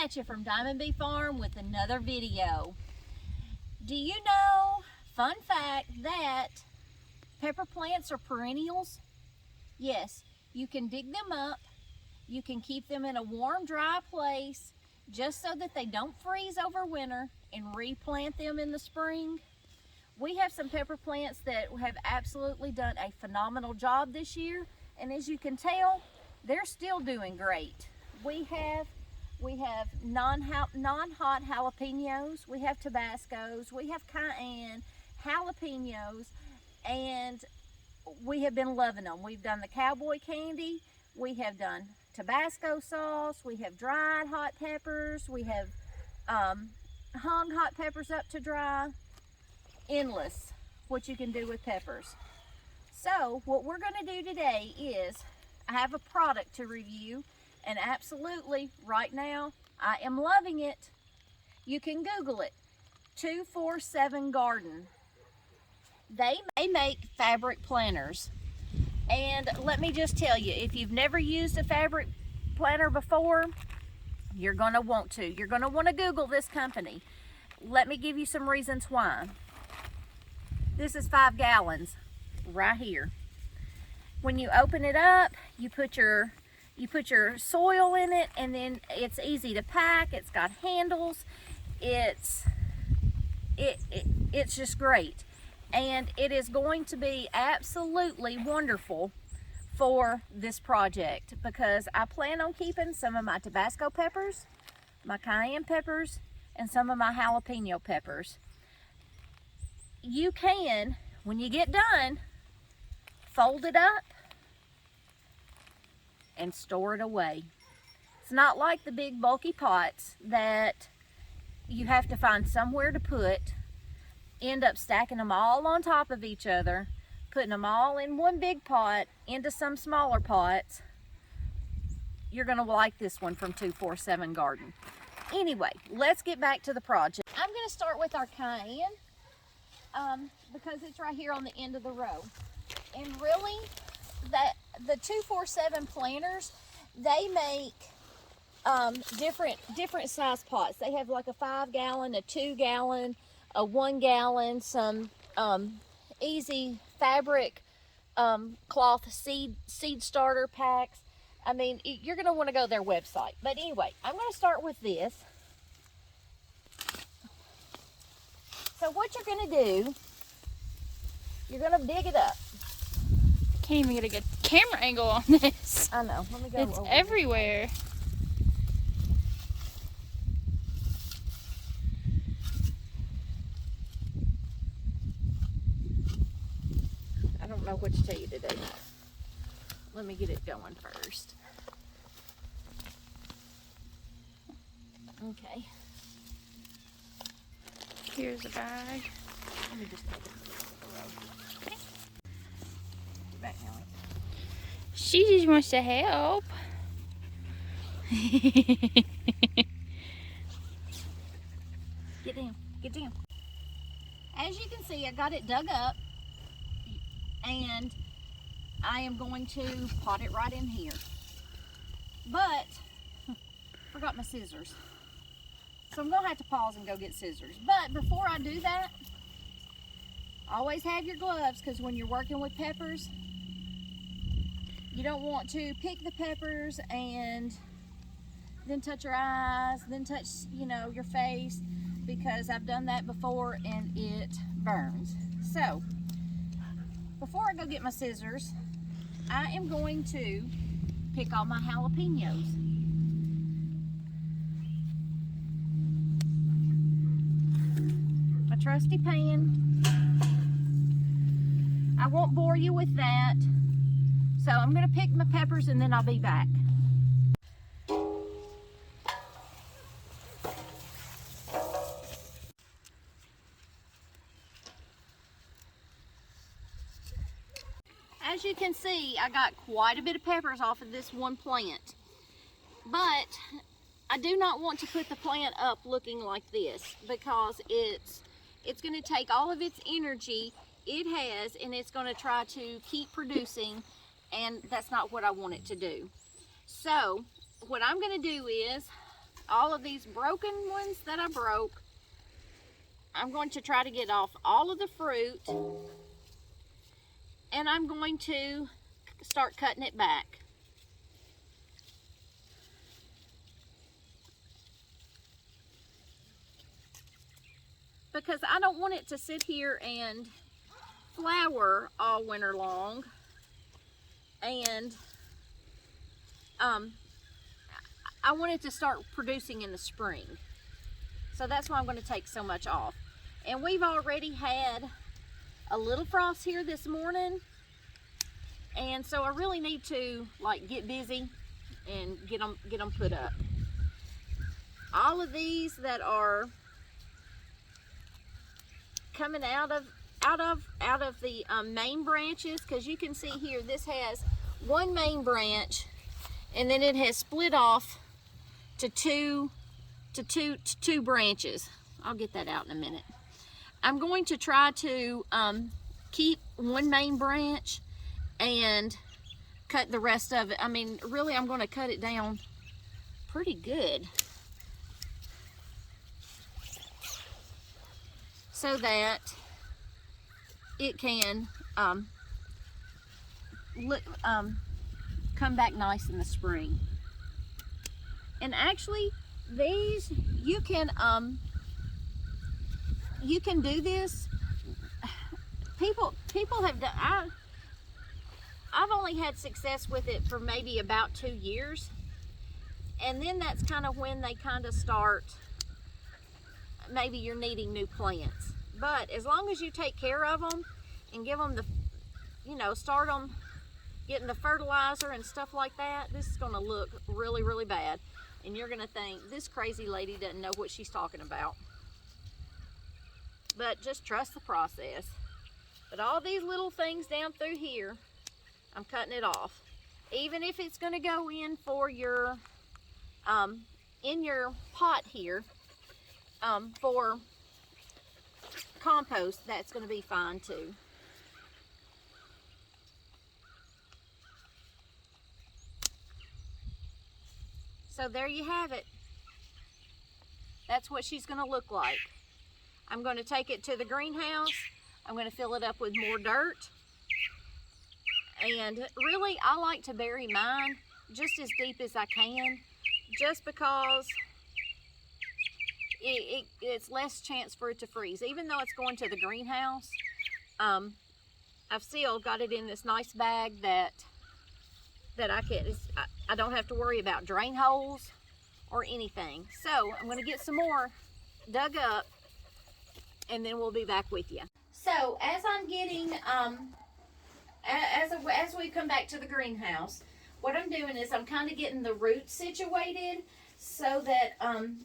at you from Diamond Bee Farm with another video. Do you know, fun fact, that pepper plants are perennials? Yes, you can dig them up, you can keep them in a warm, dry place just so that they don't freeze over winter and replant them in the spring. We have some pepper plants that have absolutely done a phenomenal job this year, and as you can tell, they're still doing great. We have non-hot jalapenos, we have Tabascos, we have cayenne, jalapenos, and we have been loving them. We've done the cowboy candy, we have done Tabasco sauce, we have dried hot peppers, we have hung hot peppers up to dry. Endless what you can do with peppers. So what we're going to do today is I have a product to review, and absolutely right now I am loving it. You can Google it, 247 Garden. They make fabric planters, and let me just tell you, if you've never used a fabric planter before, you're going to want to. You're going to want to Google this company. Let me give you some reasons why. This is 5 gallons right here. When you open it up, you put your soil in it, and then it's easy to pack. It's got handles. It's just great, and it is going to be absolutely wonderful for this project because I plan on keeping some of my Tabasco peppers, my cayenne peppers, and some of my jalapeno peppers. You can, when you get done, fold it up and store it away. It's not like the big bulky pots that you have to find somewhere to put, end up stacking them all on top of each other, putting them all in one big pot into some smaller pots. You're going to like this one from 247 Garden. Anyway, let's get back to the project. I'm going to start with our cayenne. Because it's right here on the end of the row. And really, the 247 planters, they make different size pots. They have like a 5 gallon, a 2 gallon, a 1 gallon, some easy fabric cloth seed starter packs. I mean, you're going to want to go to their website. But anyway, I'm going to start with this. So what you're going to do, you're going to dig it up. Can't even get a good camera angle on this. I know. Let me go. It's everywhere. I don't know what to tell you to do. Let me get it going first. Okay. Here's a bag. Let me just take it to the road. Okay. Get back, Nellie. She just wants to help. Get down. Get down. As you can see, I got it dug up, and I am going to pot it right in here. But forgot my scissors. So I'm going to have to pause and go get scissors. But before I do that, always have your gloves, because when you're working with peppers, you don't want to pick the peppers and then touch your eyes, then touch, your face, because I've done that before and it burns. So before I go get my scissors, I am going to pick all my jalapenos. Trusty pan. I won't bore you with that. So I'm going to pick my peppers and then I'll be back. As you can see, I got quite a bit of peppers off of this one plant. But I do not want to put the plant up looking like this, because it's going to take all of its energy it has, and it's going to try to keep producing, and that's not what I want it to do. So what I'm going to do is all of these broken ones that I broke. I'm going to try to get off all of the fruit, and I'm going to start cutting it back. Because I don't want it to sit here and flower all winter long, and I want it to start producing in the spring. So that's why I'm going to take so much off. And we've already had a little frost here this morning, and so I really need to like get busy and get them put up. All of these that are coming out of the main branches, because you can see here this has one main branch, and then it has split off to two branches. I'll get that out in a minute. I'm going to try to keep one main branch and cut the rest of it. I mean, really, I'm going to cut it down pretty good so that it can come back nice in the spring. And actually, these you can do this. People have done. I've only had success with it for maybe about 2 years, and then that's kind of when they kind of start. Maybe you're needing new plants, but as long as you take care of them and give them the, start them getting the fertilizer and stuff like that, this is going to look really, really bad. And you're going to think, this crazy lady doesn't know what she's talking about. But just trust the process. But all these little things down through here, I'm cutting it off. Even if it's going to go in for your, in your pot here, for compost, that's going to be fine too. So there you have it. That's what she's going to look like. I'm going to take it to the greenhouse. I'm going to fill it up with more dirt. And really, I like to bury mine just as deep as I can, just because it's less chance for it to freeze. Even though it's going to the greenhouse, I've still got it in this nice bag that I don't have to worry about drain holes or anything. So I'm going to get some more dug up, and then we'll be back with you. So as I'm getting, as we come back to the greenhouse, what I'm doing is I'm kind of getting the roots situated so that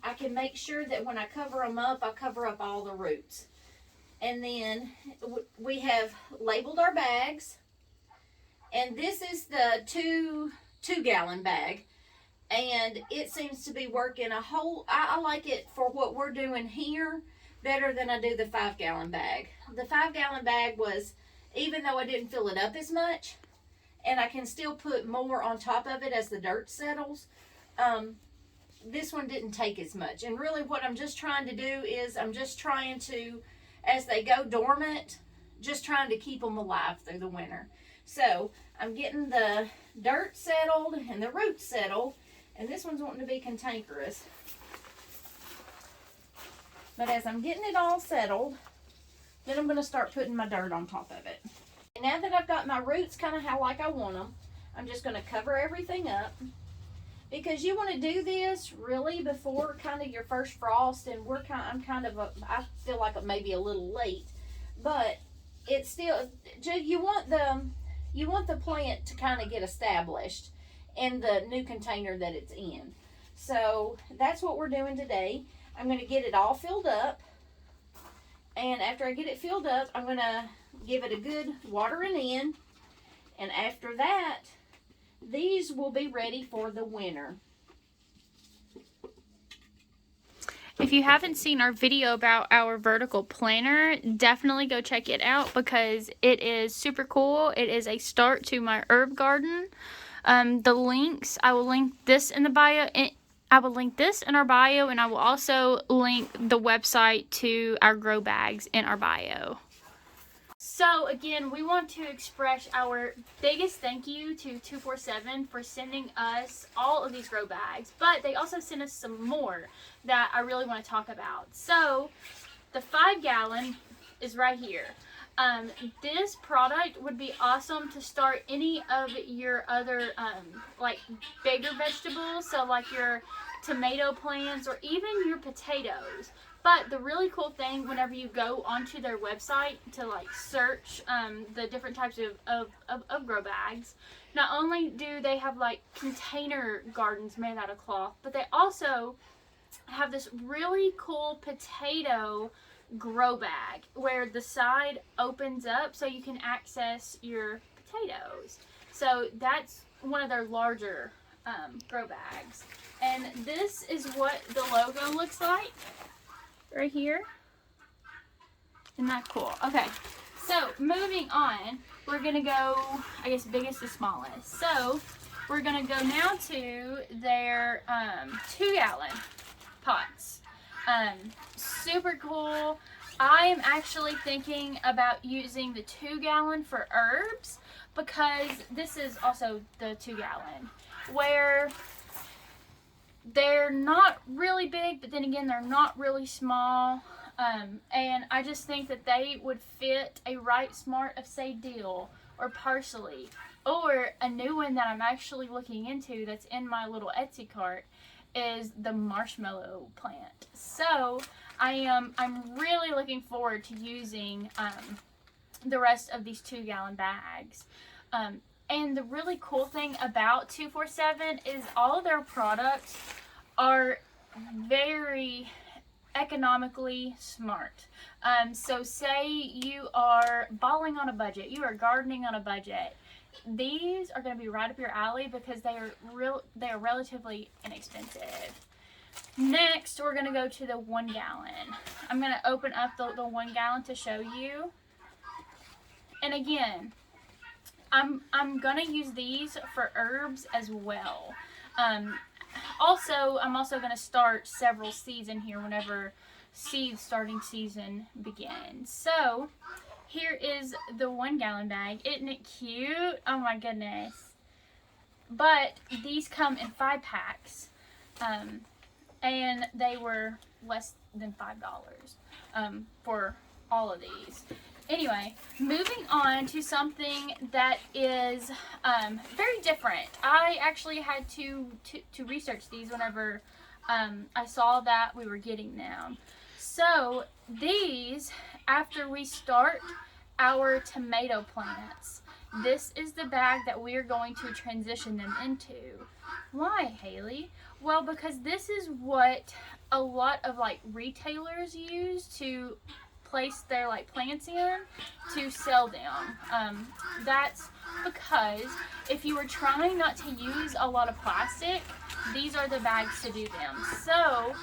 I can make sure that when I cover them up, I cover up all the roots. And then we have labeled our bags. And this is the two-gallon bag. And it seems to be working I like it for what we're doing here better than I do the 5-gallon bag. The 5-gallon bag was, even though I didn't fill it up as much, and I can still put more on top of it as the dirt settles, this one didn't take as much. And really what I'm just trying to do is I'm just trying to, as they go dormant, just trying to keep them alive through the winter. So I'm getting the dirt settled and the roots settled, and this one's wanting to be cantankerous. But as I'm getting it all settled, then I'm going to start putting my dirt on top of it. And now that I've got my roots kind of how like I want them, I'm just going to cover everything up. Because you want to do this really before kind of your first frost, and I feel like I'm maybe a little late, but it's still, you want the plant to kind of get established in the new container that it's in. So that's what we're doing today. I'm going to get it all filled up, and after I get it filled up, I'm going to give it a good watering in, and after that, these will be ready for the winter. If you haven't seen our video about our vertical planter, definitely go check it out because it is super cool. It is a start to my herb garden. The links, I will link this in the bio. I will link this in our bio, and I will also link the website to our grow bags in our bio. So again, we want to express our biggest thank you to 247 for sending us all of these grow bags, but they also sent us some more that I really want to talk about. So the 5-gallon is right here. This product would be awesome to start any of your other like bigger vegetables, so like your tomato plants or even your potatoes. But the really cool thing, whenever you go onto their website to like search the different types of grow bags, not only do they have like container gardens made out of cloth, but they also have this really cool potato grow bag where the side opens up so you can access your potatoes. So that's one of their larger grow bags. And this is what the logo looks like right here. Isn't that cool? Okay, so moving on, we're gonna go, I guess, biggest to smallest. So we're gonna go now to their 2-gallon pots. Super cool. I am actually thinking about using the 2-gallon for herbs, because this is also the 2-gallon, where they're not really big, but then again, they're not really small. And I just think that they would fit a Right Smart of, say, dill or parsley, or a new one that I'm actually looking into that's in my little Etsy cart is the marshmallow plant. So I'm really looking forward to using the rest of these 2-gallon bags. And the really cool thing about 247 is all of their products are very economically smart. So say you are balling on a budget, you are gardening on a budget, these are going to be right up your alley because they are relatively inexpensive. Next, we're going to go to the 1-gallon. I'm going to open up the 1-gallon to show you. And again, I'm going to use these for herbs as well. I'm also going to start several seeds in here whenever seed starting season begins. So here is the 1-gallon bag. Isn't it cute? Oh my goodness. But these come in 5 packs. And they were less than $5 for all of these. Anyway, moving on to something that is very different. I actually had to research these whenever I saw that we were getting them. So these, after we start our tomato plants, this is the bag that we are going to transition them into. Why, Haley? Well, because this is what a lot of like retailers use to place their like plants in to sell them. That's because if you were trying not to use a lot of plastic, these are the bags to do them. So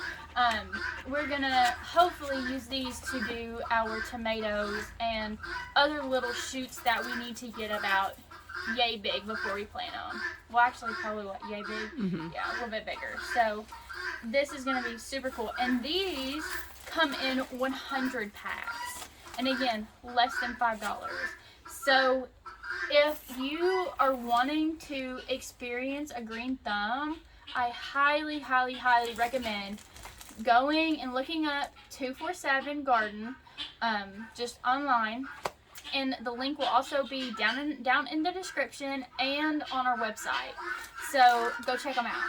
we're gonna hopefully use these to do our tomatoes and other little shoots that we need to get about yay big before we plant them. Well, actually, probably what, yay big? Mm-hmm. Yeah, a little bit bigger. So this is gonna be super cool. And these come in 100 packs. And again, less than $5. So if you are wanting to experience a green thumb, I highly, highly, highly recommend going and looking up 247 Garden, just online. And the link will also be down in the description and on our website. So go check them out.